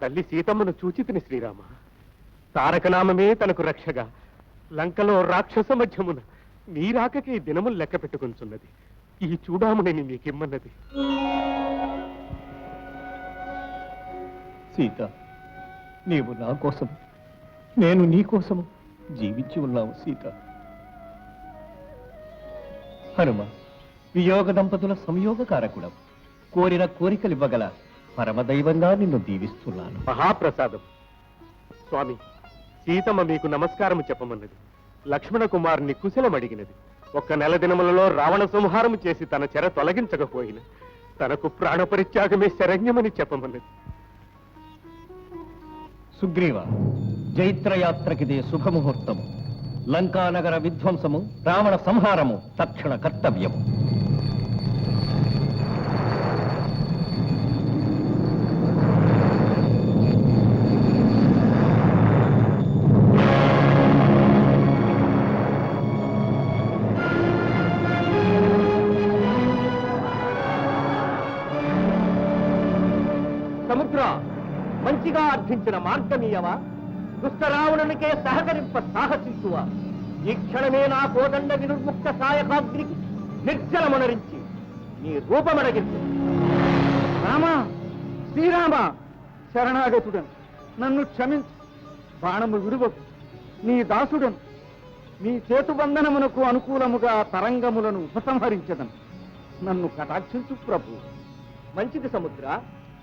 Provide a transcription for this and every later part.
తల్లి సీతమ్మను చూచితిని శ్రీరామ. తారకనామమే తనకు రక్షగా లంకలో రాక్షస మధ్యమున నీరాకకి దినములు లెక్క పెట్టుకుంటున్నది. ఈ చూడామణిని నీకిమ్మన్నది. సీత, నీవు నా కోసము, నేను నీ కోసము జీవించి ఉన్నావు సీత. హనుమ, వియోగ దంపతుల సంయోగకారకుడం, కోరిన కోరికలివ్వగల పరమదైవంగా నిన్ను దీవిస్తున్నాను. మహాప్రసాదం. స్వామి, సీతమ్మ మీకు నమస్కారము చెప్పమన్నది. లక్ష్మణ కుమారుని కుశలం అడిగినది. ఒక్క నెల దినములలో రావణ సంహారము చేసి తన చెర తొలగించకపోయిన తనకు ప్రాణపరిత్యాగమే శరణ్యమని చెప్పమన్నది. సుగ్రీవ, జైత్రయాత్రకిదే శుభముహూర్తము. లంకానగర విధ్వంసము, రావణ సంహారము తక్షణ కర్తవ్యము. సముద్ర, మంచిగా అర్థించిన మార్గమీయవా? దుష్టరావణునికే సహకరింప సాహసించువా? ఈ క్షణమే నా కోదండ వినుర్ముక్త సాయకాగ్నికి నిర్జలమునరించి నీ రూపమడగించు. రామా, శ్రీరామ, శరణాగతుడను, నన్ను క్షమించు. బాణము విడువకు, నీ దాసుడను. నీ చేతుబంధనమునకు అనుకూలముగా తరంగములను ఉపసంహరించదను. నన్ను కటాక్షించు ప్రభు. మంచిది సముద్ర,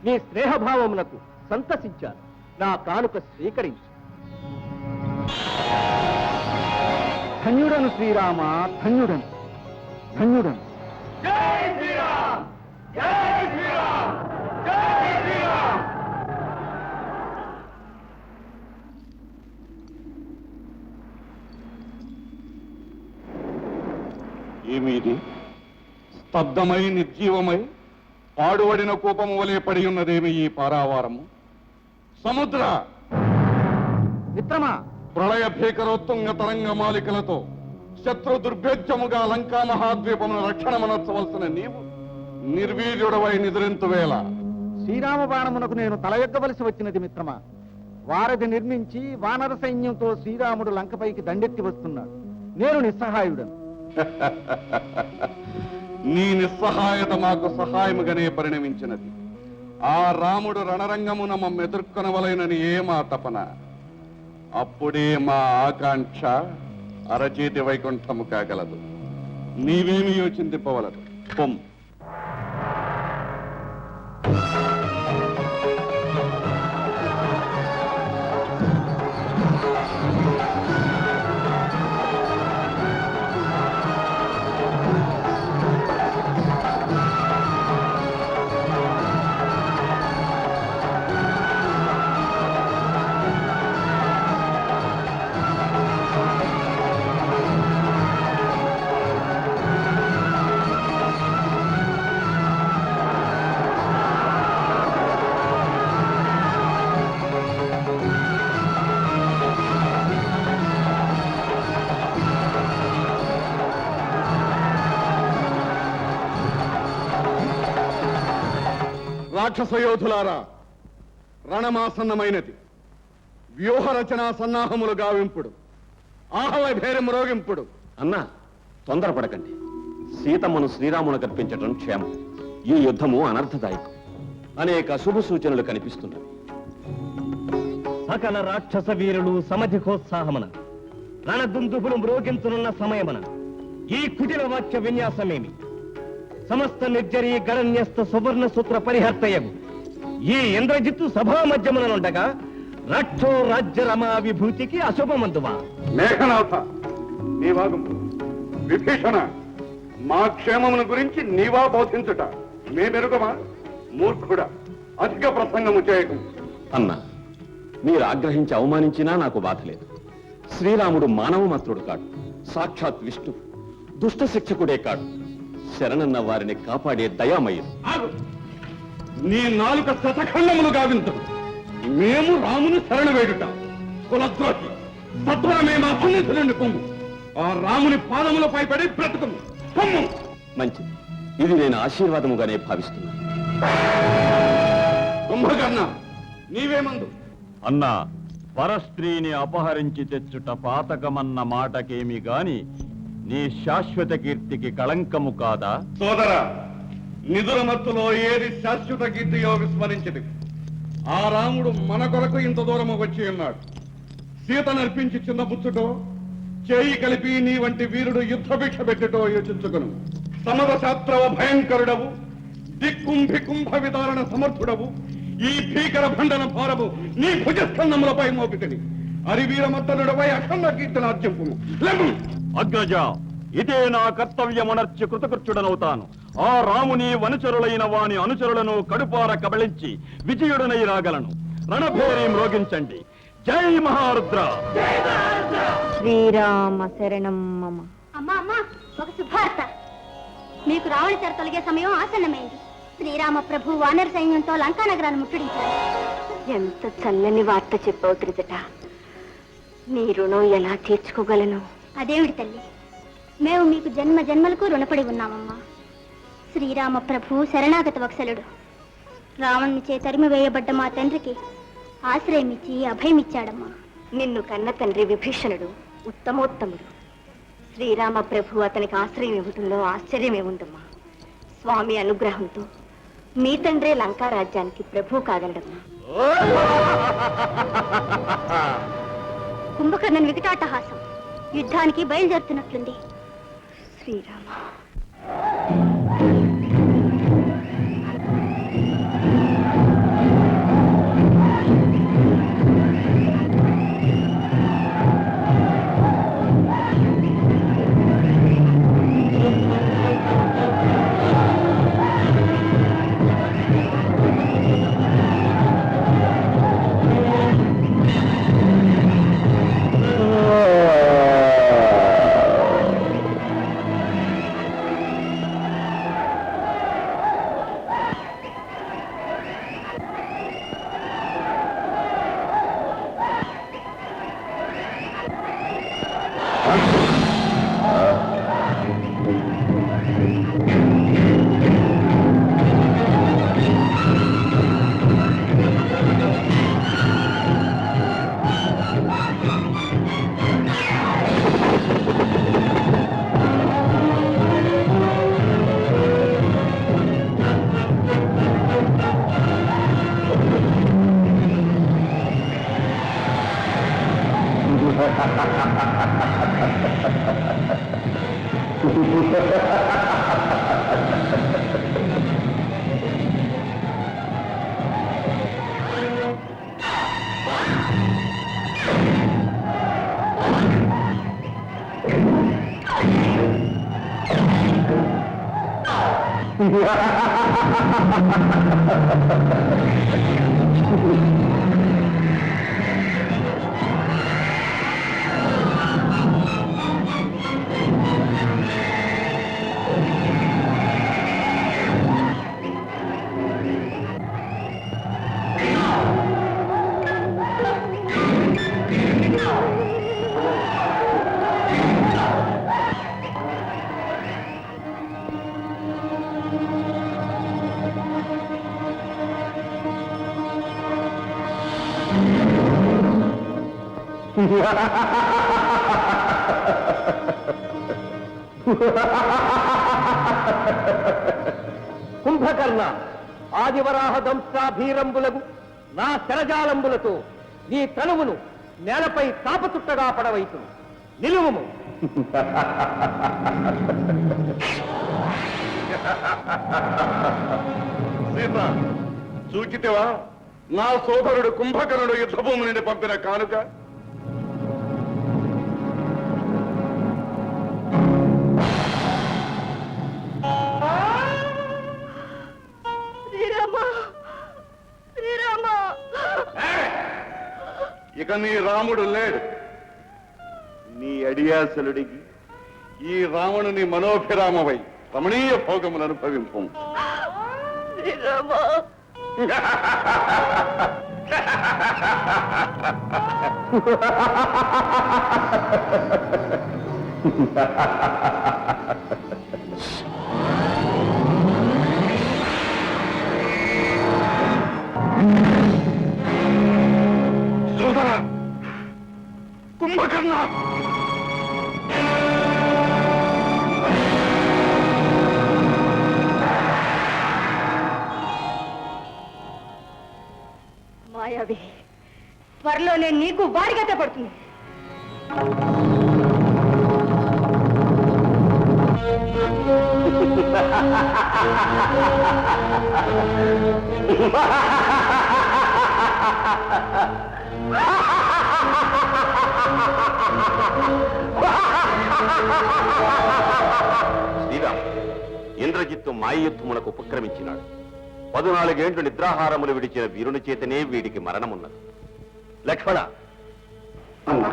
నీ స్నేహభావమునకు సంతసించాను. నా కానుక స్వీకరించు. ధన్యుడను శ్రీరామ, ధన్యుడను, ధన్యుడను. ఏమిది? స్తబ్దమై నిర్జీవమై పాడుబడిన కూపము వలె పడి ఉన్నదేమి ఈ పారావారము? సముద్ర, మిత్రమా, ప్రళయ భీకరోత్తుంగ తరంగ మాలికలతో శత్రు దుర్భేద్యముగా లంకా మహాద్వీపమును రక్షణమనర్చవలసిన నీవు నిర్వీర్యుడవై నిద్రింతు వేళ శ్రీరామ బాణమునకు నేను తల ఎక్కవలసి వచ్చినది మిత్రమా. వారధి నిర్మించి వానర సైన్యంతో శ్రీరాముడు లంకపైకి దండెత్తి వస్తున్నాడు. నేను నిస్సహాయుడను. నీ నిస్సహాయత మాకు సహాయముగానే పరిణమించినది. ఆ రాముడు రణరంగమున మమ్మెదుర్కొనవలైనని ఏ మా తపన. అప్పుడే మా ఆకాంక్ష అరచేతి వైకుంఠము కాగలదు. నీవేమి యోచింపవలదు. పొమ్. రాక్షస యోధులారా, రణమాసన్నమైనది. వ్యూహరచన సన్నాహములు గావింపుడు, ఆహవ భేరం రోగింపుడు. అన్నా, తొందరపడకండి. సీతమ్మను శ్రీరామును కల్పించటం క్షేమం. ఈ యుద్ధము అనర్థదాయకం. అనేక శుభ సూచనలు కనిపిస్తున్నవి. సకల రాక్షస వీరులు సమధికోత్సాహమన రణదుందుబులు మ్రోగించునున్న సమయమన ఈ కుటిల వాక్య విన్యాసమేమి? సమస్త నిర్జరీ గణన్యస్త సువర్ణ సూత్ర పరిహర్తయగు ఈ ఇంద్రజిత్తు సభా మధ్యముననుండగా రక్షో రాజ్య రమా విభూతికి అశుభమందువా? మేఘనాథ, నీవాగము. విభీషణ, మా క్షేమమును గురించి నీవా బోధించుట మేమెరుగమా? మూర్ఖుడా, అధిక ప్రసంగము చేయకు. అన్నా, మీరు ఆగ్రహించి అవమానించినా నాకు బాధ లేదు. శ్రీరాముడు మానవ మాత్రుడు కాడు, సాక్షాత్ విష్ణు. దుష్ట శిక్షకుడే కాడు, శరణన్న వారిని కాపాడే దయామయుడు. నీ నాలుక శతఖండములు గావించు. మేము రాముని శరణ వేడుట కులద్రోహి. సత్వరమే మా సన్నిధి నుండి పొమ్ము. ఆ రాముని పాదములపై పడి బ్రతుకము. పొమ్ము. మంచిది, ఇది నేను ఆశీర్వాదముగానే భావిస్తున్నాను. కుంభకర్ణ, నీవేమందు? అన్నా, పరస్త్రీని అపహరించి తెచ్చుట పాతకమన్న మాటకేమి గాని నీ శాశ్వత కీర్తికి కళంకము కాదా? సోదరా, నిధుల మత్తులో ఏది శాశ్వత కీర్తియో విస్మరించింది. ఆ రాముడు మన కొరకు ఇంత దూరము వచ్చి ఉన్నాడు. సీత నర్పించి చిన్న బుచ్చుటో, చేయి కలిపి నీ వంటి వీరుడు యుద్ధ భిక్ష పెట్టుటో యోచించుకును. సమర శాస్త్రవ భయంకరుడవు, దిక్కుంభికుంభ విధారణ సమర్థుడవు. ఈ భీకర భండన భారము నీ భుజస్కంధములపై మోపితిని. అరివీరమత్తనుడపై అఖండ కీర్తనార్జింపు. అగ్రజ, ఇదే నా కర్తవ్యమనర్చి కృతకృత్యుడనవుతాను. ఆ రాముని వనుచరులైన వాని అనుచరులను కడుపార కబళించి విజయుడనై రాగలను. రణభేరి మ్రోగించండి. జై మహారుద్ర! శ్రీరామ శరణం మమ. అమ్మా అమ్మా, ఒక శుభార్త. మీకు రావణ చెర తొలగే సమయం ఆసన్నమైంది. శ్రీరామ ప్రభు వానర సైన్యంతో లంకా నగరాన్ని ముట్టడించారు. ఎంత చల్లని వార్త చెప్పావు త్రిజట. నీ రుణం ఎలా తీర్చుకోగలను? అదేమిటి తల్లి, మేము మీకు జన్మ జన్మలకు రుణపడి ఉన్నామమ్మా. శ్రీరామ ప్రభు శరణాగత వత్సలుడు. రావణుని చే తరిమి వేయబడ్డ మా తండ్రికి ఆశ్రయమిచ్చి అభయమిచ్చాడమ్మా. నిన్ను కన్న తండ్రి విభీషణుడు ఉత్తమోత్తముడు. శ్రీరామ ప్రభు అతనికి ఆశ్రయం ఇవ్వటంలో ఆశ్చర్యమేముందమ్మా. స్వామి అనుగ్రహంతో మీ తండ్రే లంకా రాజ్యానికి ప్రభు కాగలడమ్మా. కుంభకర్ణన్ వికటాటహాసం యుద్ధానికి బయలుదేరుతున్నట్లుంది. శ్రీరామ. కుంభకర్ణ, ఆదివరాహ దంశాభీరంబులకు నా శరజాలంబులతో నీ తనువును నేలపై తాపతుట్టగా పడవైతు. నిలువుము. సీత, చూచితివా నా సోదరుడు కుంభకర్ణుడు యుద్ధభూమి నుండి పంపిన కానుక? ఇక నీ రాముడు లేడు. నీ అడియాసలుడికి ఈ రావణుని మనోభిరామవై రమణీయ భోగమును అనుభవింపు. మాయావి త్వరలోనే నీకు వారిగతే పడుతుంది. శ్రీరామ్ ఇంద్రజిత్తు మాయయుద్ధమునకు ఉపక్రమించినాడు. 14 ఏండ్లు నిద్రాహారములు విడిచిన వీరుని చేతనే వీడికి మరణమున్నది. లక్ష్మణ అన్నా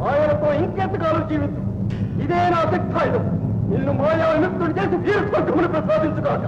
మాయలతో ఇంకెంతకాలం జీవితం? ఇదే నా శక్తాయుధం. నిన్ను మాయా విముక్తుడు చేసి వీరస్వర్గమును ప్రసాదించుగాక.